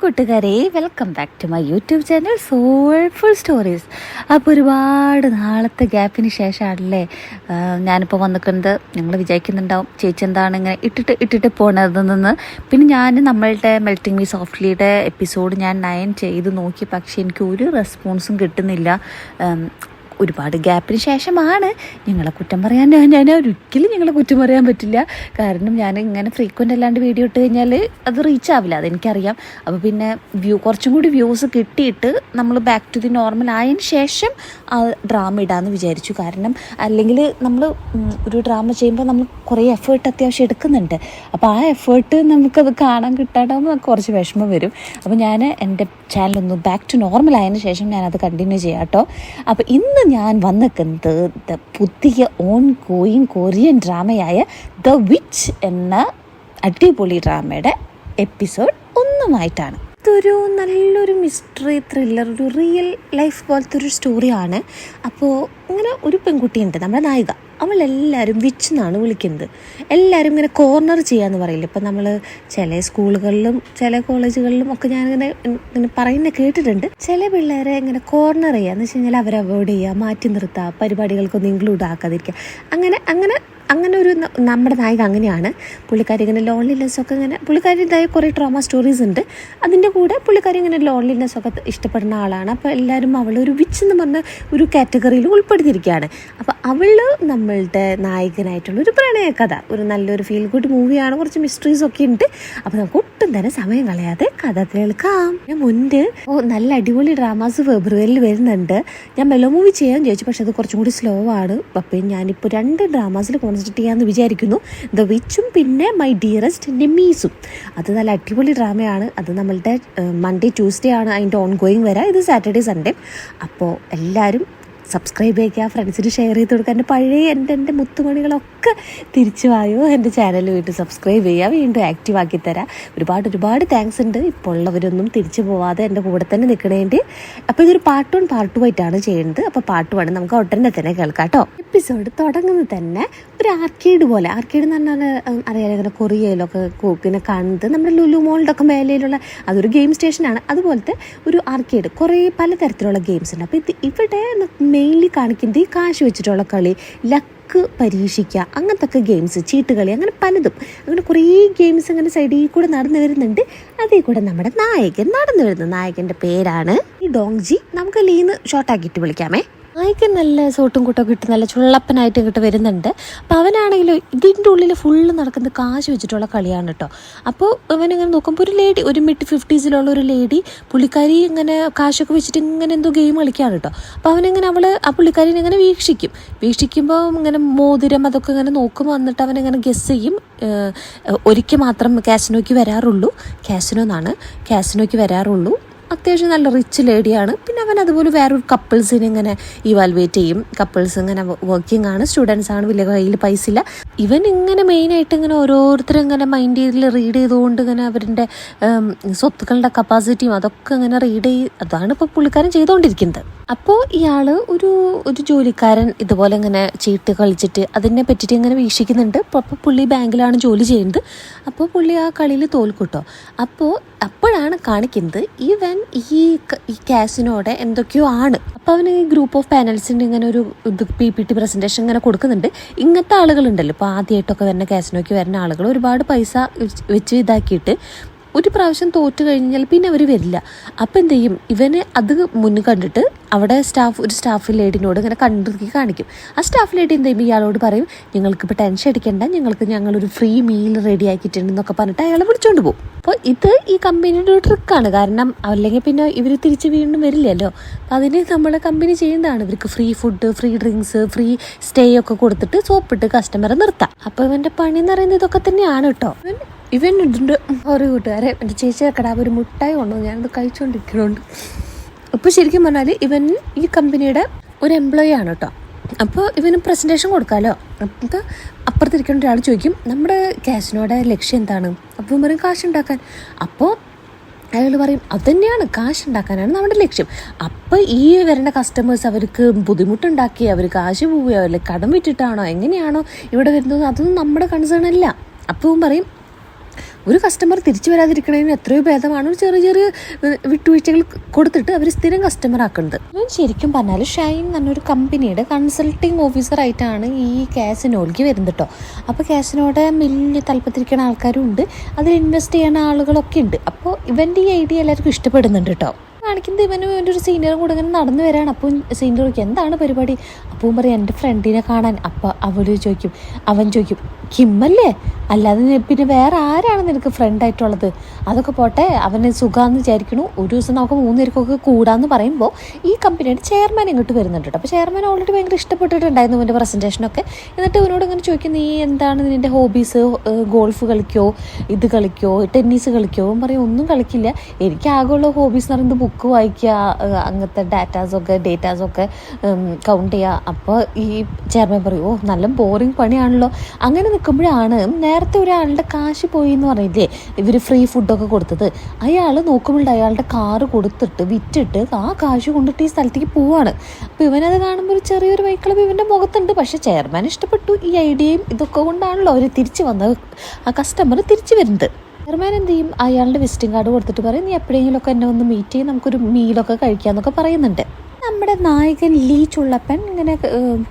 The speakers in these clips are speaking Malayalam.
കൂട്ടുകാരെ, welcome back to my YouTube channel soulful stories. അപ്പോൾ ഒരുപാട് നാളത്തെ ഗ്യാപ്പിന് ശേഷമാണല്ലേ ഞാനിപ്പോൾ വന്നിക്കുന്നത്. ഞങ്ങൾ വിചാരിക്കുന്നുണ്ടാവും ചേച്ചി എന്താണ് ഇങ്ങനെ ഇട്ടിട്ട് പോണതെന്ന്. പിന്നെ ഞാൻ നമ്മളുടെ മെൽറ്റിംഗ് മീ സോഫ്റ്റ്ലിയുടെ എപ്പിസോഡ് ഞാൻ 9 ചെയ്ത് നോക്കി, പക്ഷേ എനിക്ക് ഒരു റെസ്പോൺസും കിട്ടുന്നില്ല. ഒരുപാട് ഗ്യാപ്പിന് ശേഷമാണ്. ഞങ്ങളെ കുറ്റം പറയാൻ ഞാൻ ഒരിക്കലും ഞങ്ങളെ കുറ്റം പറയാൻ പറ്റില്ല. കാരണം ഞാൻ ഇങ്ങനെ ഫ്രീക്വൻ്റ് അല്ലാണ്ട് വീഡിയോ ഇട്ട് കഴിഞ്ഞാൽ അത് റീച്ച് ആവില്ല, അതെനിക്കറിയാം. അപ്പോൾ പിന്നെ കുറച്ചും കൂടി വ്യൂസ് കിട്ടിയിട്ട് നമ്മൾ ബാക്ക് ടു ദി നോർമൽ ആയതിന് ശേഷം ആ ഡ്രാമ ഇടാമെന്ന് വിചാരിച്ചു. കാരണം അല്ലെങ്കിൽ നമ്മൾ ഒരു ഡ്രാമ ചെയ്യുമ്പോൾ നമ്മൾ കുറേ എഫേർട്ട് അത്യാവശ്യം എടുക്കുന്നുണ്ട്. അപ്പോൾ ആ എഫേർട്ട് നമുക്കത് കാണാൻ കിട്ടാണ്ടാകുമ്പോൾ നമുക്ക് കുറച്ച് വിഷമം വരും. അപ്പോൾ ഞാൻ എൻ്റെ ചാനലൊന്ന് ബാക്ക് ടു നോർമൽ ആയതിന് ശേഷം ഞാനത് കണ്ടിന്യൂ ചെയ്യാം കേട്ടോ. അപ്പോൾ ഇന്ന് ഞാൻ വന്നിരിക്കുന്നത് പുതിയ ഓൺ ഗോയിങ് കൊറിയൻ ഡ്രാമയായ ദ വിച്ച് എന്ന അടിപൊളി ഡ്രാമയുടെ എപ്പിസോഡ് 1 ഇതൊരു നല്ലൊരു മിസ്റ്ററി ത്രില്ലർ, ഒരു റിയൽ ലൈഫ് പോലത്തെ ഒരു സ്റ്റോറിയാണ്. അപ്പോൾ ഇങ്ങനെ ഒരു പെൺകുട്ടിയുണ്ട്, നമ്മുടെ നായിക. അവളെല്ലാവരും വിച്ച് എന്നാണ് വിളിക്കുന്നത്. എല്ലാവരും ഇങ്ങനെ കോർണർ ചെയ്യാന്ന് പറയില്ല. ഇപ്പം നമ്മൾ ചില സ്കൂളുകളിലും ചില കോളേജുകളിലും ഒക്കെ ഞാനിങ്ങനെ പറയുന്നത് കേട്ടിട്ടുണ്ട്. ചില പിള്ളേരെ ഇങ്ങനെ കോർണർ ചെയ്യുക എന്ന് വെച്ച് കഴിഞ്ഞാൽ അവരെ അവോയ്ഡ് ചെയ്യുക, മാറ്റി നിർത്തുക, പരിപാടികൾക്കൊന്നും ഇൻക്ലൂഡ് ആക്കാതിരിക്കുക. അങ്ങനെ ഒരു നമ്മുടെ നായിക അങ്ങനെയാണ്. പുള്ളിക്കാരി ഇങ്ങനെ ലോൺലിനെസ്സൊക്കെ പുള്ളിക്കാരിതായ കുറേ ട്രോമ സ്റ്റോറീസ് ഉണ്ട്. അതിൻ്റെ കൂടെ പുള്ളിക്കാരി ഇങ്ങനെ ലോൺലിനെസ്സൊക്കെ ഇഷ്ടപ്പെടുന്ന ആളാണ്. അപ്പോൾ എല്ലാവരും അവളൊരു വിച്ച് എന്ന് പറഞ്ഞ ഒരു കാറ്റഗറിയിൽ ഉൾപ്പെടുത്തിയിരിക്കുകയാണ്. അപ്പോൾ അവൾ നമ്മളുടെ നായകനായിട്ടുള്ളൊരു പ്രണയകഥ, ഒരു നല്ലൊരു ഫീൽ ഗുഡ് മൂവിയാണ്. കുറച്ച് മിസ്റ്ററീസൊക്കെ ഉണ്ട്. അപ്പോൾ നമുക്ക് ഒട്ടും തന്നെ സമയം കളയാതെ കഥ കേൾക്കാം. ഞാൻ മുൻപ് നല്ല അടിപൊളി ഡ്രാമാസ് ഫെബ്രുവരിയിൽ വരുന്നുണ്ട്. ഞാൻ മെലോ മൂവി ചെയ്യാൻ ചോദിച്ചു, പക്ഷെ അത് കുറച്ചും കൂടി സ്ലോ ആണ്. അപ്പം ഞാനിപ്പോൾ 2 ഡ്രാമാസിൽ കോൺസെൻട്രേറ്റ് ചെയ്യാമെന്ന് വിചാരിക്കുന്നു. ദ വിച്ചും പിന്നെ മൈ ഡിയറസ്റ്റ് നെമീസും. അത് നല്ല അടിപൊളി ഡ്രാമയാണ്. അത് നമ്മളുടെ മൺഡേ ട്യൂസ്ഡേ ആണ് അതിൻ്റെ ഓൺ ഗോയിങ് വരാം. ഇത് സാറ്റർഡേ സൺഡേ. അപ്പോൾ എല്ലാവരും സബ്സ്ക്രൈബ് ചെയ്യുക, ഫ്രണ്ട്സിന് ഷെയർ ചെയ്ത് കൊടുക്കുക. എൻ്റെ പഴയ എൻ്റെ മുത്തുമണികളൊക്കെ തിരിച്ചു വായോ. എൻ്റെ ചാനൽ വീണ്ടും സബ്സ്ക്രൈബ് ചെയ്യുക, വീണ്ടും ആക്റ്റീവ് ആക്കി തരാം. ഒരുപാട് താങ്ക്സ് ഉണ്ട് ഇപ്പോൾ ഉള്ളവരൊന്നും തിരിച്ചു പോവാതെ എൻ്റെ കൂടെ തന്നെ നിൽക്കണേണ്ടി. അപ്പോൾ ഇതൊരു പാർട്ട് 1 പാർട്ട് 2 ആയിട്ടാണ് ചെയ്യുന്നത്. അപ്പോൾ പാർട്ട് 1 നമുക്ക് ഉടനെ തന്നെ കേൾക്കാം കേട്ടോ. എപ്പിസോഡ് തുടങ്ങുന്നത് തന്നെ ഒരു ആർക്കേഡ് പോലെ. ആർക്കേഡ് എന്ന് പറഞ്ഞാൽ അറിയാലോ, ഇങ്ങനെ കൊറിയയിലൊക്കെ ഇങ്ങനെ കാണുന്നത് നമ്മുടെ ലുലു മോളിൻ്റെ ഒക്കെ മേലയിലുള്ള അതൊരു ഗെയിം സ്റ്റേഷനാണ്. അതുപോലത്തെ ഒരു ആർക്കേഡ്, കുറേ പലതരത്തിലുള്ള ഗെയിംസ് ഉണ്ട്. അപ്പോൾ ഇവിടെ മെയിൻലി കാണിക്കുന്നത് ഈ കാശ് വെച്ചിട്ടുള്ള കളി, ലക്ക് പരീക്ഷിക്കുക, അങ്ങനത്തെ ഗെയിംസ്, ചീട്ടുകളി, അങ്ങനെ പലതും. അങ്ങനെ കുറേ ഗെയിംസ് അങ്ങനെ സൈഡിൽ കൂടെ നടന്നു വരുന്നുണ്ട്. അതിൽ കൂടെ നമ്മുടെ നായകൻ നടന്നു വരുന്നത്. നായകൻ്റെ പേരാണ് ഈ ഡോങ്ജി. നമുക്ക് ലീന്ന് ഷോർട്ടാക്കിയിട്ട് വിളിക്കാമേ. നായകൻ നല്ല സോട്ടും കൂട്ടൊക്കെ ഇട്ട് നല്ല ചുള്ളപ്പനായിട്ട് ഇങ്ങോട്ട് വരുന്നുണ്ട്. അപ്പോൾ അവനാണെങ്കിലും ഇതിൻ്റെ ഉള്ളിൽ ഫുള്ള് നടക്കുന്നത് കാശ് വെച്ചിട്ടുള്ള കളിയാണ് കേട്ടോ. അപ്പോൾ അവനിങ്ങനെ നോക്കുമ്പോൾ ഒരു ലേഡി, ഒരു മിഡ് 50s ഒരു ലേഡി, പുള്ളിക്കാരി ഇങ്ങനെ കാശൊക്കെ വെച്ചിട്ട് ഇങ്ങനെ എന്തോ ഗെയിം കളിക്കുകയാണ് കേട്ടോ. അപ്പോൾ അവനിങ്ങനെ ആ പുള്ളിക്കാരിനെ ഇങ്ങനെ വീക്ഷിക്കുമ്പോൾ ഇങ്ങനെ മോതിരം അതൊക്കെ ഇങ്ങനെ നോക്കുമ്പോൾ വന്നിട്ട് അവനിങ്ങനെ ഗസ് ചെയ്യും. ഒരിക്കൽ മാത്രം കാസിനോയ്ക്ക് വരാറുള്ളൂ. അത്യാവശ്യം നല്ല റിച്ച് ലേഡിയാണ്. പിന്നെ അവൻ അതുപോലെ വേറൊരു കപ്പിൾസിനെ ഇങ്ങനെ ഇവാലുവേറ്റ് ചെയ്യും. കപ്പിൾസ് ഇങ്ങനെ വർക്കിംഗ് ആണ്, സ്റ്റുഡൻസ് ആണ്, വലിയ കയ്യിൽ പൈസ ഇല്ല. ഇവൻ ഇങ്ങനെ മെയിനായിട്ട് ഇങ്ങനെ ഓരോരുത്തരും ഇങ്ങനെ മൈൻഡ് റീഡ് ചെയ്തുകൊണ്ട് ഇങ്ങനെ അവരുടെ സ്വത്തുക്കളുടെ കപ്പാസിറ്റിയും അതൊക്കെ ഇങ്ങനെ അതാണ് ഇപ്പോൾ പുള്ളിക്കാരൻ ചെയ്തുകൊണ്ടിരിക്കുന്നത്. അപ്പോൾ ഇയാൾ ഒരു ജോലിക്കാരൻ ഇതുപോലെ ഇങ്ങനെ ചീട്ട് കളിച്ചിട്ട് അതിനെ പറ്റിയിട്ട് ഇങ്ങനെ വീക്ഷിക്കുന്നുണ്ട്. അപ്പോൾ പുള്ളി ബാങ്കിലാണ് ജോലി ചെയ്യുന്നത്. അപ്പോൾ പുള്ളി ആ കളിയിൽ തോൽക്കൂട്ടോ. അപ്പോഴാണ് കാണിക്കുന്നത് ഇവൻ ഈ കാസിനോടെ എന്തൊക്കെയോ ആണ്. അപ്പോൾ അവന് ഈ ഗ്രൂപ്പ് ഓഫ് പാനൽസിൻ്റെ ഇങ്ങനെ ഒരു PPT പ്രസൻറ്റേഷൻ ഇങ്ങനെ കൊടുക്കുന്നുണ്ട്. ഇങ്ങനത്തെ ആളുകളുണ്ടല്ലോ, ഇപ്പോൾ ആദ്യമായിട്ടൊക്കെ വരുന്ന കാസിനോയ്ക്ക് വരുന്ന ആളുകൾ ഒരുപാട് പൈസ വെച്ച് ഇതാക്കിയിട്ട് ഒരു പ്രാവശ്യം തോറ്റു കഴിഞ്ഞാൽ പിന്നെ അവർ വരില്ല. അപ്പം എന്ത് ചെയ്യും, ഇവന് അത് മുന്നിൽ കണ്ടിട്ട് അവിടെ ഒരു സ്റ്റാഫ് ലേഡിനോട് ഇങ്ങനെ കാണിക്കും. ആ സ്റ്റാഫ് ലേഡി എന്ത് ചെയ്യും, ഇയാളോട് പറയും, ഞങ്ങൾക്കിപ്പോൾ ടെൻഷൻ അടിക്കേണ്ട, ഞങ്ങളൊരു ഫ്രീ മീൽ റെഡി ആക്കിയിട്ടുണ്ടെന്നൊക്കെ പറഞ്ഞിട്ട് അയാളെ വിളിച്ചുകൊണ്ട് പോകും. അപ്പോൾ ഇത് ഈ കമ്പനിയുടെ ഒരു ട്രിക്കാണ്. കാരണം അല്ലെങ്കിൽ പിന്നെ ഇവർ തിരിച്ച് വീണ്ടും വരില്ലല്ലോ. അതിന് നമ്മളെ കമ്പനി ചെയ്യുന്നതാണ്. ഇവർക്ക് free food, free drinks, free stay ഒക്കെ കൊടുത്തിട്ട് സോപ്പിട്ട് കസ്റ്റമറെ നിർത്താം. അപ്പോൾ ഇവൻ്റെ പണി എന്ന് പറയുന്നത് ഇതൊക്കെ തന്നെയാണ് കേട്ടോ. ഇവൻ ഇതുണ്ട് ഒരു കൂട്ടുകാരെ, എൻ്റെ ചേച്ചിയുടെ കടാവ് ഒരു മുട്ടായി കൊണ്ടു, ഞാനത് കഴിച്ചുകൊണ്ടിരിക്കുന്നുണ്ട്. അപ്പോൾ ശരിക്കും പറഞ്ഞാൽ ഇവൻ ഈ കമ്പനിയുടെ ഒരു എംപ്ലോയി ആണ് കേട്ടോ. അപ്പോൾ ഇവന് പ്രസൻറ്റേഷൻ കൊടുക്കാമല്ലോ. അപ്പോൾ അപ്പുറത്തിരിക്കേണ്ട ഒരാൾ ചോദിക്കും, നമ്മുടെ കാസിനോടെ ലക്ഷ്യം എന്താണ്? അപ്പോൾ പറയും കാശുണ്ടാക്കാൻ. അപ്പോൾ അയാൾ പറയും അതുതന്നെയാണ്, കാശുണ്ടാക്കാനാണ് നമ്മുടെ ലക്ഷ്യം. അപ്പോൾ ഈ വരുന്ന കസ്റ്റമേഴ്സ് അവർക്ക് ബുദ്ധിമുട്ടുണ്ടാക്കി അവർ കാശ് പോവുകയോ അല്ലെങ്കിൽ കടം വിറ്റിട്ടാണോ എങ്ങനെയാണോ ഇവിടെ വരുന്നത്, അതൊന്നും നമ്മുടെ കൺസേൺ അല്ല. അപ്പോൾ പറയും ഒരു കസ്റ്റമർ തിരിച്ചു വരാതിരിക്കണതിന് എത്രയോ ഭേദമാണ് ചെറിയ ചെറിയ വിട്ടുവീഴ്ചകൾ കൊടുത്തിട്ട് അവർ സ്ഥിരം കസ്റ്റമർ ആക്കുന്നത്. ശരിക്കും പറഞ്ഞാൽ ഷൈൻ എന്നൊരു കമ്പനിയുടെ കൺസൾട്ടിങ് ഓഫീസറായിട്ടാണ് ഈ കാസിനോയിലേക്ക് വരുന്നത് കേട്ടോ. അപ്പോൾ കാസിനോയുടെ വലിയ തലപ്പത്തിരിക്കുന്ന ആൾക്കാരും ഉണ്ട്, അതിൽ ഇൻവെസ്റ്റ് ചെയ്യുന്ന ആളുകളൊക്കെ ഉണ്ട്. അപ്പോൾ ഇവൻ്റെ ഈ ഐഡിയ എല്ലാവർക്കും ഇഷ്ടപ്പെടുന്നുണ്ട് കേട്ടോ. കാണിക്കുന്നത് ഇവനും ഇവൻ്റെ ഒരു സീനിയറും കൂടെ ഇങ്ങനെ നടന്നു വരാണ്. അപ്പം സീനിയർ ചോദിക്കും എന്താണ് പരിപാടി. അപ്പം പറയും എൻ്റെ ഫ്രണ്ടിനെ കാണാൻ. അപ്പം അവൻ ചോദിക്കും കിമ്മല്ലേ, അല്ലാതെ പിന്നെ വേറെ ആരാണ് നിനക്ക് ഫ്രണ്ടായിട്ടുള്ളത്? അതൊക്കെ പോട്ടെ, അവന് സുഖമാണെന്ന് വിചാരിക്കണു. ഒരു ദിവസം നമുക്ക് 3 പേർക്കൊക്കെ കൂടാന്ന് പറയുമ്പോൾ ഈ കമ്പനിയുടെ ചെയർമാൻ ഇങ്ങോട്ട് വരുന്നുണ്ട് കേട്ടോ. അപ്പോൾ ചെയർമാൻ ഓൾറെഡി ഭയങ്കര ഇഷ്ടപ്പെട്ടിട്ടുണ്ടായിരുന്നു ഇവൻ്റെ പ്രസൻറ്റേഷനൊക്കെ. എന്നിട്ട് ഇവനോട് ഇങ്ങനെ ചോദിക്കും നീ എന്താണ് നിൻ്റെ ഹോബീസ്, ഗോൾഫ് കളിക്കോ, ഇത് കളിക്കോ, ടെന്നീസ് കളിക്കോ? അവൻ പറയും ഒന്നും കളിക്കില്ല, എനിക്ക് ആകെയുള്ള ഹോബീസ് എന്ന് പറയുന്നത് ബുക്ക് വായിക്കുക, അങ്ങനത്തെ ഡേറ്റാസൊക്കെ കൗണ്ട് ചെയ്യുക. അപ്പോൾ ഈ ചെയർമാൻ പറയും നല്ല ബോറിങ് പണിയാണല്ലോ. അങ്ങനെ നിൽക്കുമ്പോഴാണ് നേരത്തെ ഒരാളുടെ കാശ് പോയി എന്ന് പറയില്ലേ ഇവർ ഫ്രീ ഫുഡൊക്കെ കൊടുത്തത്. അയാൾ നോക്കുമ്പോൾ അയാളുടെ കാറ് കൊടുത്തിട്ട് വിറ്റിട്ട് ആ കാശ് കൊണ്ടിട്ട് ഈ സ്ഥലത്തേക്ക് പോവാണ്. അപ്പോൾ ഇവനത് കാണുമ്പോൾ ഒരു ചെറിയൊരു വൈക്കളവ് ഇവൻ്റെ മുഖത്തുണ്ട്. പക്ഷേ ചെയർമാൻ ഇഷ്ടപ്പെട്ടു ഈ ഐഡിയയും ഇതൊക്കെ കൊണ്ടാണല്ലോ അവർ തിരിച്ച് വന്നത്, ആ കസ്റ്റമർ തിരിച്ചു വരുന്നത്. ചെയർമാൻ എന്ത് ചെയ്യും, അയാളുടെ വിസിറ്റിംഗ് കാർഡ് കൊടുത്തിട്ട് പറയും നീ എപ്പോഴെങ്കിലുമൊക്കെ എന്നെ ഒന്ന് മീറ്റ് ചെയ്യും, നമുക്കൊരു മീലൊക്കെ കഴിക്കാമെന്നൊക്കെ പറയുന്നുണ്ട്. നമ്മുടെ നായകൻ ലീ ചുള്ളപ്പൻ ഇങ്ങനെ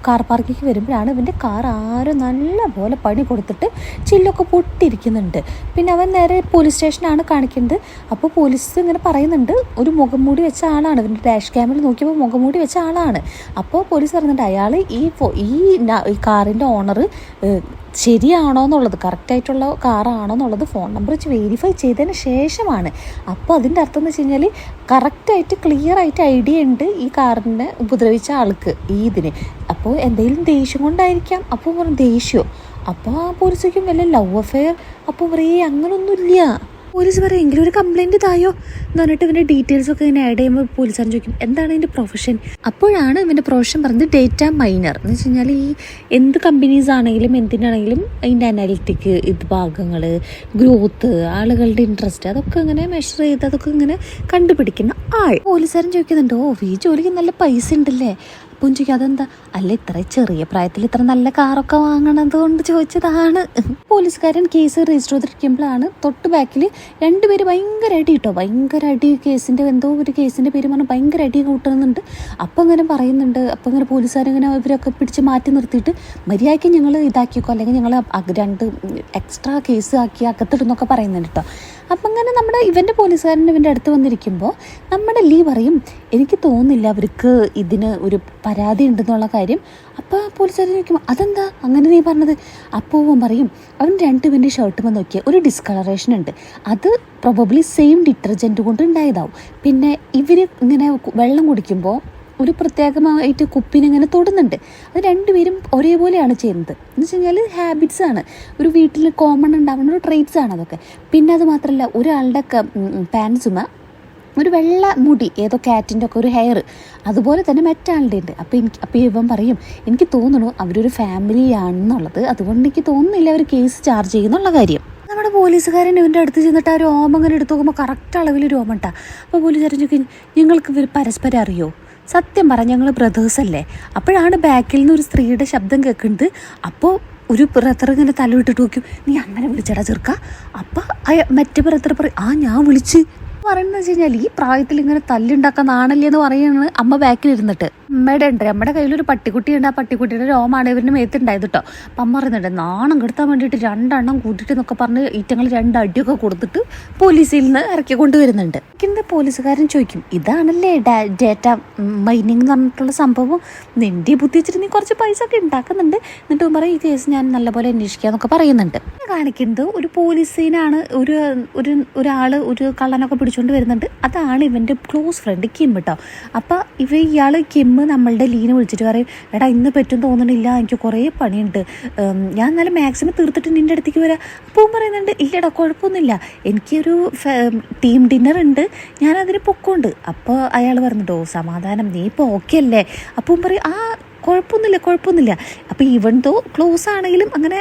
കാർ പാർക്കിലേക്ക് വരുമ്പോഴാണ് ഇവൻ്റെ കാർ ആരും നല്ല പോലെ പണി കൊടുത്തിട്ട് ചില്ലൊക്കെ പൊട്ടിയിരിക്കുന്നുണ്ട്. പിന്നെ അവൻ നേരെ പോലീസ് സ്റ്റേഷനാണ് കാണിക്കുന്നത്. അപ്പോൾ പോലീസ് ഇങ്ങനെ പറയുന്നുണ്ട് ഒരു മുഖം മൂടി വെച്ച ആളാണ്, ഇവൻ്റെ ഡാഷ് ക്യാമിൽ നോക്കിയപ്പോൾ മുഖം മൂടി വെച്ച ആളാണ്. അപ്പോൾ പോലീസ് പറയുന്നുണ്ട് അയാൾ ഈ കാറിൻ്റെ ഓണർ ശരിയാണോ എന്നുള്ളത്, കറക്റ്റായിട്ടുള്ള കാറാണോ എന്നുള്ളത് ഫോൺ നമ്പർ വെച്ച് വെരിഫൈ ചെയ്തതിന് ശേഷമാണ്. അപ്പോൾ അതിൻ്റെ അർത്ഥം എന്ന് വെച്ച് കഴിഞ്ഞാൽ കറക്റ്റായിട്ട് ക്ലിയറായിട്ട് ഐഡിയ ഉണ്ട് ഈ കാറിനെ ഉപദ്രവിച്ച ആൾക്ക് ഈ ഇതിന്. അപ്പോൾ എന്തെങ്കിലും ദേഷ്യം കൊണ്ടായിരിക്കാം. അപ്പോൾ പറഞ്ഞു ദേഷ്യമോ? അപ്പോൾ ആ പോലീസിക്കും വല്ല ലവ് അഫെയർ? അപ്പോൾ പറയേ അങ്ങനൊന്നുമില്ല. പോലീസ് പറയും എങ്കിലും ഒരു കംപ്ലയിൻറ്റ് തായോ എന്ന് പറഞ്ഞിട്ട് ഇവൻ്റെ ഡീറ്റെയിൽസ് ഒക്കെ ഇങ്ങനെ ആഡ് ചെയ്യുമ്പോൾ പോലീസുകാരൻ ചോദിക്കും എന്താണ് ഇതിൻ്റെ പ്രൊഫഷൻ. അപ്പോഴാണ് ഇവൻ്റെ പ്രൊഫഷൻ പറഞ്ഞത് ഡേറ്റ മൈനർ. എന്ന് വെച്ച് കഴിഞ്ഞാൽ ഈ എന്ത് കമ്പനീസ് ആണെങ്കിലും എന്തിനാണെങ്കിലും അതിൻ്റെ അനാലിറ്റിക് ഭാഗങ്ങൾ, ഗ്രോത്ത്, ആളുകളുടെ ഇൻട്രസ്റ്റ് അതൊക്കെ ഇങ്ങനെ മെഷർ ചെയ്ത് അതൊക്കെ ഇങ്ങനെ കണ്ടുപിടിക്കുന്ന ആൾ. പോലീസുകാരൻ ചോദിക്കുന്നുണ്ട് ഈ ജോലിക്ക് നല്ല പൈസ ഉണ്ടല്ലേ. അപ്പം ചോദിക്കും അതെന്താ, അല്ല ഇത്ര ചെറിയ പ്രായത്തിൽ ഇത്ര നല്ല കാറൊക്കെ വാങ്ങണത് കൊണ്ട് ചോദിച്ചതാണ്. പോലീസുകാരൻ കേസ് രജിസ്റ്റർ ചെയ്തിരിക്കുമ്പോഴാണ് തൊട്ട് ബാക്കിൽ 2 പേര് ഭയങ്കര അടി കേട്ടോ, ഭയങ്കര അടി. കേസിൻ്റെ എന്തോ ഒരു കേസിൻ്റെ പേര് പറഞ്ഞാൽ ഭയങ്കര അടി കൂട്ടുന്നുണ്ട്. അപ്പം ഇങ്ങനെ പറയുന്നുണ്ട്. അപ്പം ഇങ്ങനെ പോലീസുകാരിങ്ങനെ ഇവരൊക്കെ പിടിച്ച് മാറ്റി നിർത്തിയിട്ട് മര്യാദയ്ക്ക് ഞങ്ങൾ ഇതാക്കിക്കോ, അല്ലെങ്കിൽ ഞങ്ങൾ 2 എക്സ്ട്രാ കേസ് ആക്കി അകത്തിടുന്നൊക്കെ പറയുന്നുണ്ട് കേട്ടോ. അപ്പം ഇങ്ങനെ നമ്മുടെ ഇവൻ്റെ പോലീസുകാരൻ ഇവൻ്റെ അടുത്ത് വന്നിരിക്കുമ്പോൾ നമ്മുടെ ലീ പറയും എനിക്ക് തോന്നുന്നില്ല അവർക്ക് ഇതിന് ഒരു പരാതി ഉണ്ടെന്നുള്ള കാര്യം. അപ്പോൾ പോലീസുകാരൻ ചോദിക്കും അതെന്താ അങ്ങനെ നീ പറഞ്ഞത്. അപ്പോൾ അവൻ പറയും അവൻ 2 പേരുടെ ഷർട്ടുമ്പോൾ നോക്കിയാൽ ഒരു ഡിസ്കളറേഷൻ ഉണ്ട്, അത് പ്രോബബ്ലി സെയിം ഡിറ്റർജൻറ്റ് കൊണ്ട് ഉണ്ടായതാവും. പിന്നെ ഇവർ ഇങ്ങനെ വെള്ളം കുടിക്കുമ്പോൾ ഒരു പ്രത്യേകമായിട്ട് കുപ്പിനിങ്ങനെ തൊടുന്നുണ്ട്. അത് 2 പേരും ഒരേപോലെയാണ് ചെയ്യുന്നത്. എന്ന് വെച്ച് കഴിഞ്ഞാൽ ഹാബിറ്റ്സാണ്, ഒരു വീട്ടിൽ കോമൺ ഉണ്ടാവുന്ന ഒരു ട്രേറ്റ്സ് ആണ് അതൊക്കെ. പിന്നെ അത് മാത്രമല്ല ഒരാളുടെ പാൻസുമ ഒരു വെള്ള മുടി, ഏതോ കാറ്റിൻ്റെ ഒക്കെ ഒരു ഹെയർ, അതുപോലെ തന്നെ മറ്റാളുടെ ഉണ്ട്. അപ്പോൾ ഇവൻ പറയും എനിക്ക് തോന്നുന്നു അവരൊരു ഫാമിലിയാണെന്നുള്ളത്, അതുകൊണ്ട് എനിക്ക് തോന്നുന്നില്ല അവർ കേസ് ചാർജ് ചെയ്യുന്നുള്ള കാര്യം. നമ്മുടെ പോലീസുകാരൻ ഇവൻ്റെ അടുത്ത് ചെന്നിട്ട് ആ രോമം അങ്ങനെ എടുത്ത് നോക്കുമ്പോൾ കറക്റ്റ് അളവിൽ രോമം ഇട്ടാ. അപ്പോൾ പോലീസുകാരൻ ചോദിക്കും നിങ്ങൾക്ക് ഇവർ പരസ്പരം അറിയോ? സത്യം പറ ഞങ്ങൾ ബ്രദേഴ്സല്ലേ. അപ്പോഴാണ് ബാക്കിൽ നിന്ന് ഒരു സ്ത്രീയുടെ ശബ്ദം കേൾക്കുന്നത്. അപ്പോൾ ഒരു ബ്രദർ ഇങ്ങനെ തലവിട്ടിട്ട് നോക്കും നീ അങ്ങനെ വിളിച്ചടാ ചെറുക്ക. അപ്പം മറ്റേ ബ്രദർ പറയും ഞാൻ വിളിച്ച് പറയുന്നത് വെച്ച് കഴിഞ്ഞാൽ ഈ പ്രായത്തിൽ ഇങ്ങനെ തല്ലുണ്ടാക്കാൻ ആണല്ലേ എന്ന് പറയുന്നത് അമ്മ ബാക്കിലിരുന്നിട്ട്. അമ്മയുടെ കയ്യിലൊരു പട്ടിക്കുട്ടിയുണ്ട്, ആ പട്ടിക്കുട്ടിയുടെ രോമാണ് ഇവരുടെ മേത്തുണ്ടായത് കേട്ടോ. അപ്പം അമ്മ പറയുന്നുണ്ട് നാണം കെടുത്താൻ വേണ്ടിയിട്ട് 2 എണ്ണം കൂട്ടിയിട്ട് എന്നൊക്കെ പറഞ്ഞ് ഈറ്റങ്ങൾ 2 അടിയൊക്കെ കൊടുത്തിട്ട് പോലീസിൽ നിന്ന് ഇറക്കി കൊണ്ടുവരുന്നുണ്ട്. ഇന്ന് പോലീസുകാരൻ ചോദിക്കും ഇതാണല്ലേ ഡേറ്റ മൈനിങ് എന്ന് പറഞ്ഞിട്ടുള്ള സംഭവം, നിൻ്റെ ബുദ്ധി വെച്ചിട്ട് നീ കുറച്ച് പൈസ ഒക്കെ ഉണ്ടാക്കുന്നുണ്ട്. എന്നിട്ട് പറയും ഈ കേസ് ഞാൻ നല്ലപോലെ അന്വേഷിക്കാന്നൊക്കെ പറയുന്നുണ്ട്. കാണിക്കുന്നത് ഒരു പോലീസിനാണ് ഒരാൾ ഒരു കള്ളനൊക്കെ പിടിച്ചുകൊണ്ട് വരുന്നുണ്ട്. അതാണ് ഇവൻ്റെ ക്ലോസ് ഫ്രണ്ട് കിം കേട്ടോ. അപ്പോൾ ഇയാൾ കിം നമ്മളുടെ ലീനെ വിളിച്ചിട്ട് പറയും എടാ ഇന്ന് പറ്റും തോന്നണില്ല, എനിക്ക് കുറേ പണിയുണ്ട്, ഞാൻ എന്നാലും മാക്സിമം തീർത്തിട്ട് നിൻ്റെ അടുത്തേക്ക് വരാം. അപ്പോൾ പറയുന്നുണ്ട് ഇല്ലടാ കുഴപ്പമൊന്നുമില്ല, എനിക്കൊരു ടീം ഡിന്നർ ഉണ്ട്, ഞാനതിന് പൊക്കമുണ്ട്. അപ്പോൾ അയാൾ പറഞ്ഞിട്ടോ സമാധാനം നീ ഇപ്പോൾ ഓക്കെ അല്ലേ. അപ്പം പറയും കുഴപ്പമൊന്നുമില്ല. അപ്പോൾ ഇവൻ തോ ക്ലോസ് ആണെങ്കിലും അങ്ങനെ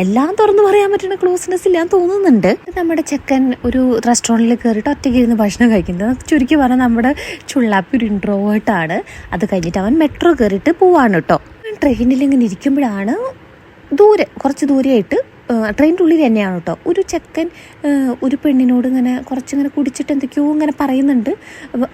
എല്ലാം തുറന്നു പറയാൻ പറ്റുന്ന ക്ലോസ്നെസ് ഇല്ലാന്ന് തോന്നുന്നുണ്ട്. നമ്മുടെ ചെക്കൻ ഒരു റെസ്റ്റോറൻറ്റിൽ കയറിയിട്ട് ഒറ്റയ്ക്ക് ഇരുന്ന് ഭക്ഷണം കഴിക്കുന്നത്. ചുരുക്കി പറഞ്ഞാൽ നമ്മുടെ ചുള്ളാപ്പി ഒരു ഇൻട്രോവേർട്ടാണ്. അത് കഴിഞ്ഞിട്ട് അവൻ മെട്രോ കയറിയിട്ട് പോവാണ് കേട്ടോ. ട്രെയിനിൽ ഇങ്ങനെ ഇരിക്കുമ്പോഴാണ് കുറച്ച് ദൂരെയായിട്ട് ട്രെയിനിൻ്റെ ഉള്ളിൽ തന്നെയാണ് കേട്ടോ. ഒരു ചെക്കൻ ഒരു പെണ്ണിനോട് ഇങ്ങനെ കുറച്ചിങ്ങനെ കുടിച്ചിട്ട് എന്തൊക്കെയോ ഇങ്ങനെ പറയുന്നുണ്ട്.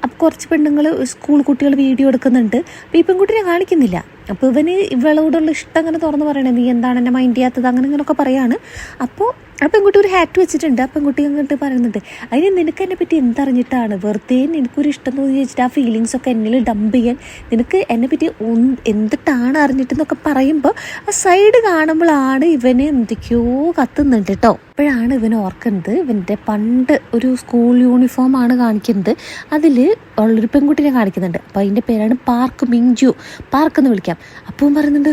അപ്പോൾ കുറച്ച് പെണ്ണുങ്ങൾ സ്കൂൾ കുട്ടികൾ വീഡിയോ എടുക്കുന്നുണ്ട്. അപ്പോൾ ഈ പെൺകുട്ടിനെ കാണിക്കുന്നില്ല. അപ്പോൾ ഇവളോടുള്ള ഇഷ്ടം അങ്ങനെ തുറന്ന് പറയണേ, നീ എന്താണ് എന്നെ മൈൻഡ് ചെയ്യാത്തത്, അങ്ങനെ ഇങ്ങനെയൊക്കെ പറയാണ്. അപ്പോൾ ആ പെൺകുട്ടി ഒരു ഹാറ്റ് വെച്ചിട്ടുണ്ട്. ആ പെൺകുട്ടി അങ്ങോട്ട് പറയുന്നുണ്ട്, അതിന് നിനക്ക് എന്നെ പറ്റി എന്തറിഞ്ഞിട്ടാണ്, വെറുതെ നിനക്കൊരു ഇഷ്ടം തോന്നി വെച്ചിട്ട് ആ ഫീലിങ്സൊക്കെ എന്നിൽ ഡംപ് ചെയ്യാൻ, നിനക്ക് എന്നെ പറ്റി എന്തിട്ടാണ് അറിഞ്ഞിട്ടെന്നൊക്കെ പറയുമ്പോൾ ആ സൈഡ് കാണുമ്പോഴാണ് ഇവന് എന്തൊക്കെയോ കത്തുന്നുണ്ട് കേട്ടോ. അപ്പോഴാണ് ഇവൻ ഓർക്കുന്നത്, ഇവൻ്റെ പണ്ട് ഒരു സ്കൂൾ യൂണിഫോമാണ് കാണിക്കുന്നത്. അതിൽ ഉള്ളൊരു പെൺകുട്ടിനെ കാണിക്കുന്നുണ്ട്. അപ്പോൾ അതിൻ്റെ പേരാണ് പാർക്ക് മിങ്ജു, പാർക്ക് എന്ന് വിളിക്കാം. അപ്പം പറയുന്നുണ്ട്,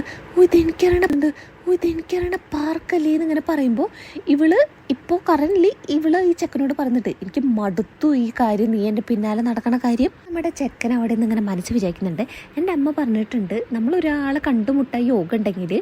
ഇതെനിക്കറിയണ പാർക്കല്ലേ എന്നിങ്ങനെ പറയുമ്പോൾ ഇപ്പോൾ കറൻ്റ്ലി ഈ ചെക്കനോട് പറഞ്ഞിട്ട്, എനിക്ക് മടുത്തു ഈ കാര്യം, നീ എൻ്റെ പിന്നാലെ നടക്കണ കാര്യം. നമ്മുടെ ചെക്കൻ അവിടെ നിന്ന് ഇങ്ങനെ മനസ്സ് വിചാരിക്കുന്നുണ്ട്, എൻ്റെ അമ്മ പറഞ്ഞിട്ടുണ്ട്, നമ്മളൊരാളെ കണ്ടുമുട്ടാൻ യോഗ ഉണ്ടെങ്കിൽ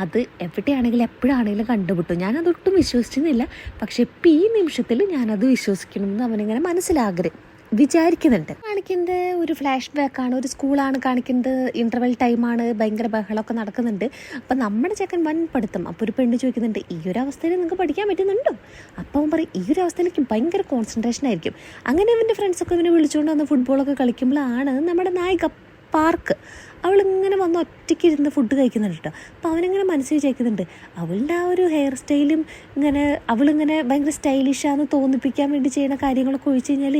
അത് എവിടെയാണെങ്കിലും എപ്പോഴാണെങ്കിലും കണ്ടുമുട്ടും. ഞാനതൊട്ടും വിശ്വസിച്ചിരുന്നില്ല, പക്ഷെ ഇപ്പം ഈ നിമിഷത്തിൽ ഞാനത് വിശ്വസിക്കണം എന്ന് അവനിങ്ങനെ മനസ്സിലാഗ്രഹം വിചാരിക്കുന്നുണ്ട്. കാണിക്കുന്നത് ഒരു ഫ്ലാഷ് ബാക്കാണ്, ഒരു സ്കൂളാണ് കാണിക്കുന്നത്. ഇൻ്റർവെൽ ടൈമാണ്, ഭയങ്കര ബഹളമൊക്കെ നടക്കുന്നുണ്ട്. അപ്പം നമ്മുടെ ചെക്കൻ വൻ പഠിത്തം. അപ്പോൾ ഒരു പെണ്ണ് ചോദിക്കുന്നുണ്ട്, ഈ ഒരു അവസ്ഥയിൽ നിങ്ങൾക്ക് പഠിക്കാൻ പറ്റുന്നുണ്ടോ? അപ്പം അവൻ പറയും, ഈ ഒരു അവസ്ഥയിലേക്ക് ഭയങ്കര കോൺസെൻട്രേഷൻ ആയിരിക്കും. അങ്ങനെ അവൻ്റെ ഫ്രണ്ട്സൊക്കെ ഇവനെ വിളിച്ചുകൊണ്ട് വന്ന് ഫുട്ബോളൊക്കെ കളിക്കുമ്പോഴാണ് നമ്മുടെ നായിക പാർക്ക് അവളിങ്ങനെ വന്ന് ഒറ്റയ്ക്ക് ഇരുന്ന് ഫുഡ് കഴിക്കുന്നുണ്ട് കേട്ടോ. അപ്പോൾ അവനിങ്ങനെ മനസ്സിൽ വിചാരിക്കുന്നുണ്ട്, അവളുടെ ആ ഒരു ഹെയർ സ്റ്റൈലും അവളിങ്ങനെ ഭയങ്കര സ്റ്റൈലിഷാന്ന് തോന്നിപ്പിക്കാൻ വേണ്ടി ചെയ്യുന്ന കാര്യങ്ങളൊക്കെ ഒഴിച്ച് കഴിഞ്ഞാൽ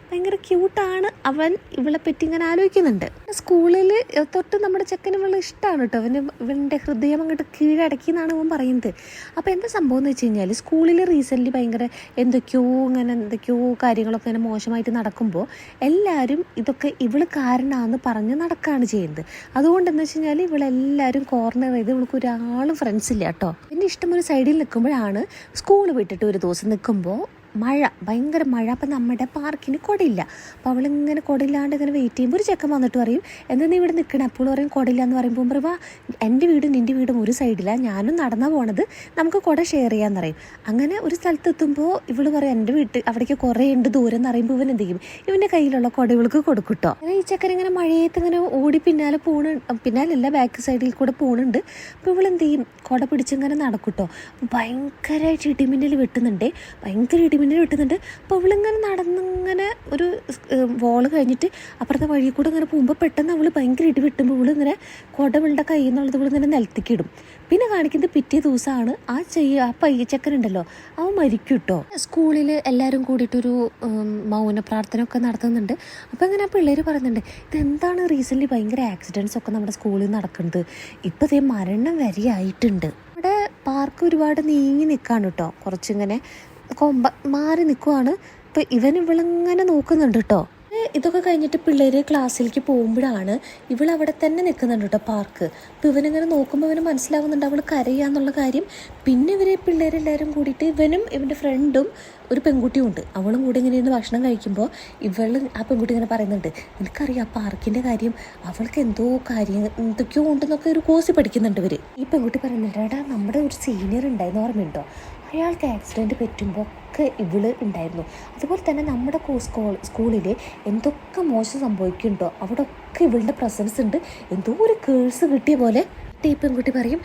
ഭയങ്കര ക്യൂട്ടാണ്. അവൻ ഇവളെ പറ്റി ഇങ്ങനെ ആലോചിക്കുന്നുണ്ട്. സ്കൂളിൽ തൊട്ട് നമ്മുടെ ചെക്കന് ഇവളെ ഇഷ്ടമാണ് കേട്ടോ. ഇവൻ്റെ ഹൃദയം അങ്ങോട്ട് കീഴടക്കി എന്നാണ് അവൻ പറയുന്നത്. അപ്പോൾ എന്താ സംഭവം എന്ന് വെച്ച് കഴിഞ്ഞാൽ, സ്കൂളിൽ റീസെൻ്റ്ലി ഭയങ്കര എന്തൊക്കെയോ കാര്യങ്ങളൊക്കെ ഇങ്ങനെ മോശമായിട്ട് നടക്കുമ്പോൾ എല്ലാവരും ഇതൊക്കെ ഇവള് കാരണമാണെന്ന് പറഞ്ഞ് നടക്കുകയാണ് ചെയ്യുന്നത്. അതുകൊണ്ട് എന്ന് വെച്ച് കഴിഞ്ഞാൽ ഇവളെല്ലാവരും കോർണർ ചെയ്ത്, ഇവൾക്ക് ഒരാളും ഫ്രണ്ട്സ് ഇല്ല കേട്ടോ. എൻ്റെ ഇഷ്ടം ഒരു സൈഡിൽ നിൽക്കുമ്പോഴാണ് സ്കൂൾ വിട്ടിട്ട് ഒരു ദിവസം നിൽക്കുമ്പോൾ ഭയങ്കര മഴ. അപ്പം നമ്മുടെ പാർക്കിന് കുടയില്ല. അപ്പോൾ അവളിങ്ങനെ കുടയില്ലാണ്ട് ഇങ്ങനെ വെയിറ്റ് ചെയ്യുമ്പോൾ ഒരു ചെക്കൻ വന്നിട്ട് പറയും, എന്താ നീ ഇവിടെ നിൽക്കണം? അപ്പോൾ പറയും കുടയില്ല എന്ന് പറയുമ്പോൾ വാ, എൻ്റെ വീടും നിൻ്റെ വീടും ഒരു സൈഡിലാണ്, ഞാനും നടന്നാണ് പോണത്, നമുക്ക് കുട ഷെയർ ചെയ്യാമെന്ന് പറയും. അങ്ങനെ ഒരു സ്ഥലത്തെത്തുമ്പോൾ ഇവള് പറയും, എൻ്റെ വീട്ടിൽ അവിടേക്ക് കുറേ ഉണ്ട് ദൂരം എന്ന് പറയുമ്പോൾ ഇവൻ എന്ത് ചെയ്യും, ഇവൻ്റെ കയ്യിലുള്ള കുട ഇവൾക്ക് കൊടുക്കും. അങ്ങനെ ഈ ചെക്കൻ ഇങ്ങനെ മഴയത്ത് ഇങ്ങനെ ഓടി പിന്നാലല്ല ബാക്ക് സൈഡിൽ കൂടെ പോണുണ്ട്. അപ്പോൾ ഇവളെന്ത് ചെയ്യും, കുട പിടിച്ചിങ്ങനെ നടക്കൂട്ടോ. ഭയങ്കരമായിട്ട് ഇടിമിന്നൽ വെട്ടുന്നുണ്ട്. അപ്പോൾ അവളിങ്ങനെ നടന്നിങ്ങനെ ഒരു വോള് കഴിഞ്ഞിട്ട് അപ്പുറത്തെ വഴി കൂടെ ഇങ്ങനെ പോകുമ്പോൾ പെട്ടെന്ന് അവൾ ഭയങ്കര ഇടി വെട്ടുമ്പോൾ ഇവളിങ്ങനെ കുട ഇവളുടെ കയ്യിൽ നിന്നുള്ളത് ഇവളിങ്ങനെ നിലത്തേക്ക് ഇടും. പിന്നെ കാണിക്കുന്നത് പിറ്റേ ദിവസമാണ് ആ പയ്യച്ചക്കനുണ്ടല്ലോ അവൻ മരിക്കും കേട്ടോ. സ്കൂളിൽ എല്ലാവരും കൂടിയിട്ടൊരു മൗന പ്രാർത്ഥന ഒക്കെ നടത്തുന്നുണ്ട്. അപ്പോൾ ഇങ്ങനെ ആ പിള്ളേർ പറയുന്നുണ്ട്, ഇതെന്താണ് റീസെൻ്റ്ലി ഭയങ്കര ആക്സിഡൻസ് ഒക്കെ നമ്മുടെ സ്കൂളിൽ നടക്കുന്നത്, ഇപ്പോൾ ഇതേ മരണം വരെയായിട്ടുണ്ട്. ഇവിടെ പാർക്ക് ഒരുപാട് നീങ്ങി നിൽക്കാണ് കേട്ടോ, കുറച്ചിങ്ങനെ മാറി നിൽക്കുവാണ്. ഇപ്പം ഇവളിങ്ങനെ നോക്കുന്നുണ്ട് കേട്ടോ. ഇതൊക്കെ കഴിഞ്ഞിട്ട് പിള്ളേർ ക്ലാസ്സിലേക്ക് പോകുമ്പോഴാണ് ഇവളവിടെ തന്നെ നിൽക്കുന്നുണ്ട് കേട്ടോ പാർക്ക്. അപ്പോൾ ഇവനിങ്ങനെ നോക്കുമ്പോൾ ഇവന് മനസ്സിലാവുന്നുണ്ട് അവൾ കരയാന്നുള്ള കാര്യം. പിന്നെ പിള്ളേരെല്ലാവരും കൂടിയിട്ട് ഇവനും ഇവൻ്റെ ഫ്രണ്ടും ഒരു പെൺകുട്ടിയും ഉണ്ട്, അവളും കൂടി ഇങ്ങനെ ഇരുന്ന് ഭക്ഷണം കഴിക്കുമ്പോൾ ആ പെൺകുട്ടി ഇങ്ങനെ പറയുന്നുണ്ട്, എനിക്കറിയാം പാർക്കിൻ്റെ കാര്യം, അവൾക്ക് എന്തൊക്കെയോ ഉണ്ടെന്നൊക്കെ ഒരു കോഴ്സ് പഠിക്കുന്നുണ്ട് ഇവർ. ഈ പെൺകുട്ടി പറയുന്നുണ്ട്, എടാ നമ്മുടെ ഒരു സീനിയർ ഉണ്ടായിരുന്നു, ഓർമ്മയുണ്ടോ, അയാൾക്ക് ആക്സിഡൻറ്റ് പറ്റുമ്പോൾ ഒക്കെ ഇവള് ഉണ്ടായിരുന്നു. അതുപോലെ തന്നെ നമ്മുടെ സ്കൂളിൽ എന്തൊക്കെ മോശം സംഭവിക്കുന്നുണ്ടോ അവിടെ ഒക്കെ ഇവളുടെ പ്രസൻസ് ഉണ്ട്. എന്തോ ഒരു കേഴ്സ് കിട്ടിയ പോലെ ഈ പെൺകുട്ടി പറയും,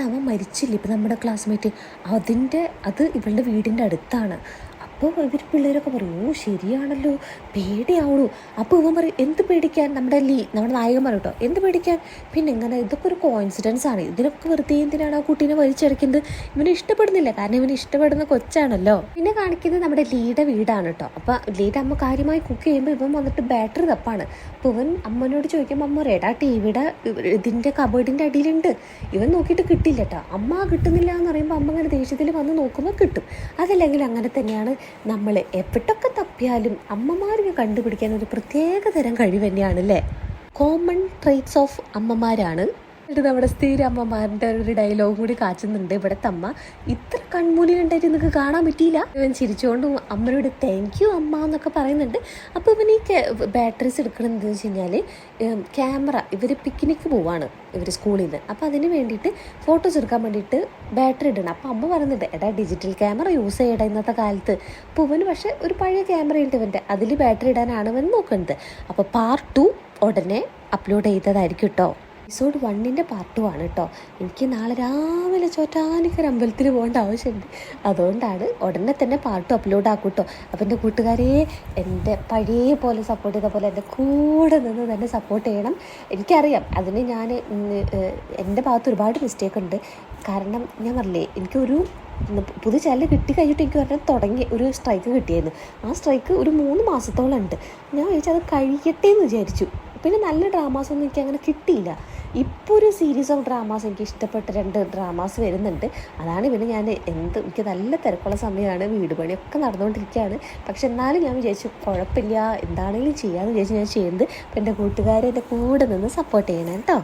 അവൻ മരിച്ചില്ല ഇപ്പം നമ്മുടെ ക്ലാസ്മേറ്റ്, അത് ഇവളുടെ വീടിൻ്റെ അടുത്താണ്. അപ്പോൾ പിള്ളേരൊക്കെ പറയും, ഓ ശരിയാണല്ലോ, പേടിയാവുള്ളൂ. അപ്പോൾ ഇവൻ പറയും, എന്ത് പേടിക്കാൻ, നമ്മുടെ നായകൻ പറയും കേട്ടോ, എന്ത് പേടിക്കാൻ, പിന്നെ ഇങ്ങനെ ഇതൊക്കെ ഒരു കോയിൻസിഡൻസ് ആണ്, ഇതിനൊക്കെ വെറുതെ എന്തിനാണ് ആ കുട്ടീനെ വലിച്ചടക്കുന്നത്, ഇവന് ഇഷ്ടപ്പെടുന്നില്ല, കാരണം ഇവന് ഇഷ്ടപ്പെടുന്ന കൊച്ചാണല്ലോ. പിന്നെ കാണിക്കുന്നത് നമ്മുടെ ലീയുടെ വീടാണ് കേട്ടോ. അപ്പോൾ ലീയുടെ അമ്മ കാര്യമായി കുക്ക് ചെയ്യുമ്പോൾ ഇവൻ വന്നിട്ട് ബാറ്ററി തപ്പാണ്. അപ്പോൾ ഇവൻ അമ്മനോട് ചോദിക്കുമ്പോൾ അമ്മ പറയും, ടിവിയുടെ ഇതിൻ്റെ കബേർഡിൻ്റെ അടിയിലുണ്ട്. ഇവൻ നോക്കിയിട്ട് കിട്ടില്ല കേട്ടോ. അമ്മ കിട്ടുന്നില്ല എന്ന് പറയുമ്പോൾ അമ്മ അങ്ങനെ ദേഷ്യത്തിൽ വന്ന് നോക്കുമ്പോൾ കിട്ടും. അതല്ലെങ്കിൽ അങ്ങനെ തന്നെയാണ് നമ്മൾ എവിടൊക്കെ തപ്പിയാലും അമ്മമാർക്ക് കണ്ടുപിടിക്കാൻ ഒരു പ്രത്യേക തരം കഴിവ് തന്നെയാണല്ലേ. കോമൺ ട്രേറ്റ്സ് ഓഫ് അമ്മമാരാണ്. എന്നിട്ട് നമ്മുടെ സ്ഥിര അമ്മമാരുടെ ഒരു ഡയലോഗ് കൂടി കാച്ചുന്നുണ്ട്. ഇവിടുത്തെ അമ്മ ഇത്ര കൺമൂലിയുണ്ടായിട്ട് നിങ്ങൾക്ക് കാണാൻ പറ്റിയില്ല. ഇവൻ ചിരിച്ചുകൊണ്ട് അമ്മയോട് താങ്ക് യു അമ്മ എന്നൊക്കെ പറയുന്നുണ്ട്. അപ്പോൾ ഇവൻ ഈ ബാറ്ററീസ് എടുക്കണമെന്ന് വെച്ച് കഴിഞ്ഞാൽ ക്യാമറ, ഇവർ പിക്നിക്ക് പോവാണ് ഇവർ സ്കൂളിൽ നിന്ന്. അപ്പോൾ അതിന് വേണ്ടിയിട്ട് ഫോട്ടോസ് എടുക്കാൻ വേണ്ടിയിട്ട് ബാറ്ററി ഇടണം. അപ്പോൾ അമ്മ പറയുന്നുണ്ട്, എടാ ഡിജിറ്റൽ ക്യാമറ യൂസ് ചെയ്യടാ ഇന്നത്തെ കാലത്ത്. അപ്പോൾ ഇവന് പക്ഷേ ഒരു പഴയ ക്യാമറ ഉണ്ട് ഇവൻ്റെ, അതിൽ ബാറ്ററി ഇടാനാണ് ഇവൻ നോക്കുന്നത്. അപ്പോൾ പാർട്ട് 2 ഉടനെ അപ്ലോഡ് ചെയ്തതായിരിക്കും കേട്ടോ. എപ്പിസോഡ് 1ൻ്റെ പാർട്ട് 1 കേട്ടോ. എനിക്ക് നാളെ രാവിലെ ചോറ്റാനിക്കര അമ്പലത്തിൽ പോകേണ്ട ആവശ്യമുണ്ട്. അതുകൊണ്ടാണ് ഉടനെ തന്നെ പാട്ട് അപ്ലോഡ് ആക്കും കേട്ടോ. അപ്പം എൻ്റെ കൂട്ടുകാരെ എൻ്റെ പഴയ പോലെ സപ്പോർട്ട് ചെയ്ത പോലെ എൻ്റെ കൂടെ നിന്ന് തന്നെ സപ്പോർട്ട് ചെയ്യണം. എനിക്കറിയാം അതിന് ഞാൻ എൻ്റെ ഭാഗത്ത് ഒരുപാട് മിസ്റ്റേക്ക് ഉണ്ട്. കാരണം ഞാൻ പറഞ്ഞില്ലേ, എനിക്കൊരു പുതിയ ചാനൽ കിട്ടി കഴിഞ്ഞിട്ട് എനിക്ക് പറഞ്ഞാൽ തുടങ്ങി ഒരു സ്ട്രൈക്ക് കിട്ടിയായിരുന്നു. ആ സ്ട്രൈക്ക് ഒരു 3 മാസത്തോളം ഉണ്ട്. ഞാൻ വിചാരിച്ചു അത് കഴിയട്ടെ എന്ന് വിചാരിച്ചു. പിന്നെ നല്ല ഡ്രാമാസൊന്നും എനിക്ക് അങ്ങനെ കിട്ടിയില്ല. ഇപ്പോൾ ഒരു സീരീസ് ഓഫ് ഡ്രാമാസ് എനിക്ക് ഇഷ്ടപ്പെട്ട 2 ഡ്രാമാസ് വരുന്നുണ്ട്. അതാണ് പിന്നെ ഞാൻ എനിക്ക് നല്ല തിരക്കുള്ള സമയമാണ്, വീട് പണിയൊക്കെ നടന്നുകൊണ്ടിരിക്കുകയാണ്. പക്ഷെ എന്നാലും ഞാൻ വിചാരിച്ചു കുഴപ്പമില്ല, എന്താണെങ്കിലും ചെയ്യാമെന്ന് വിചാരിച്ച് ഞാൻ ചെയ്യുന്നത്. അപ്പം എൻ്റെ കൂട്ടുകാരെ എൻ്റെ കൂടെ നിന്ന് സപ്പോർട്ട് ചെയ്യണം കേട്ടോ.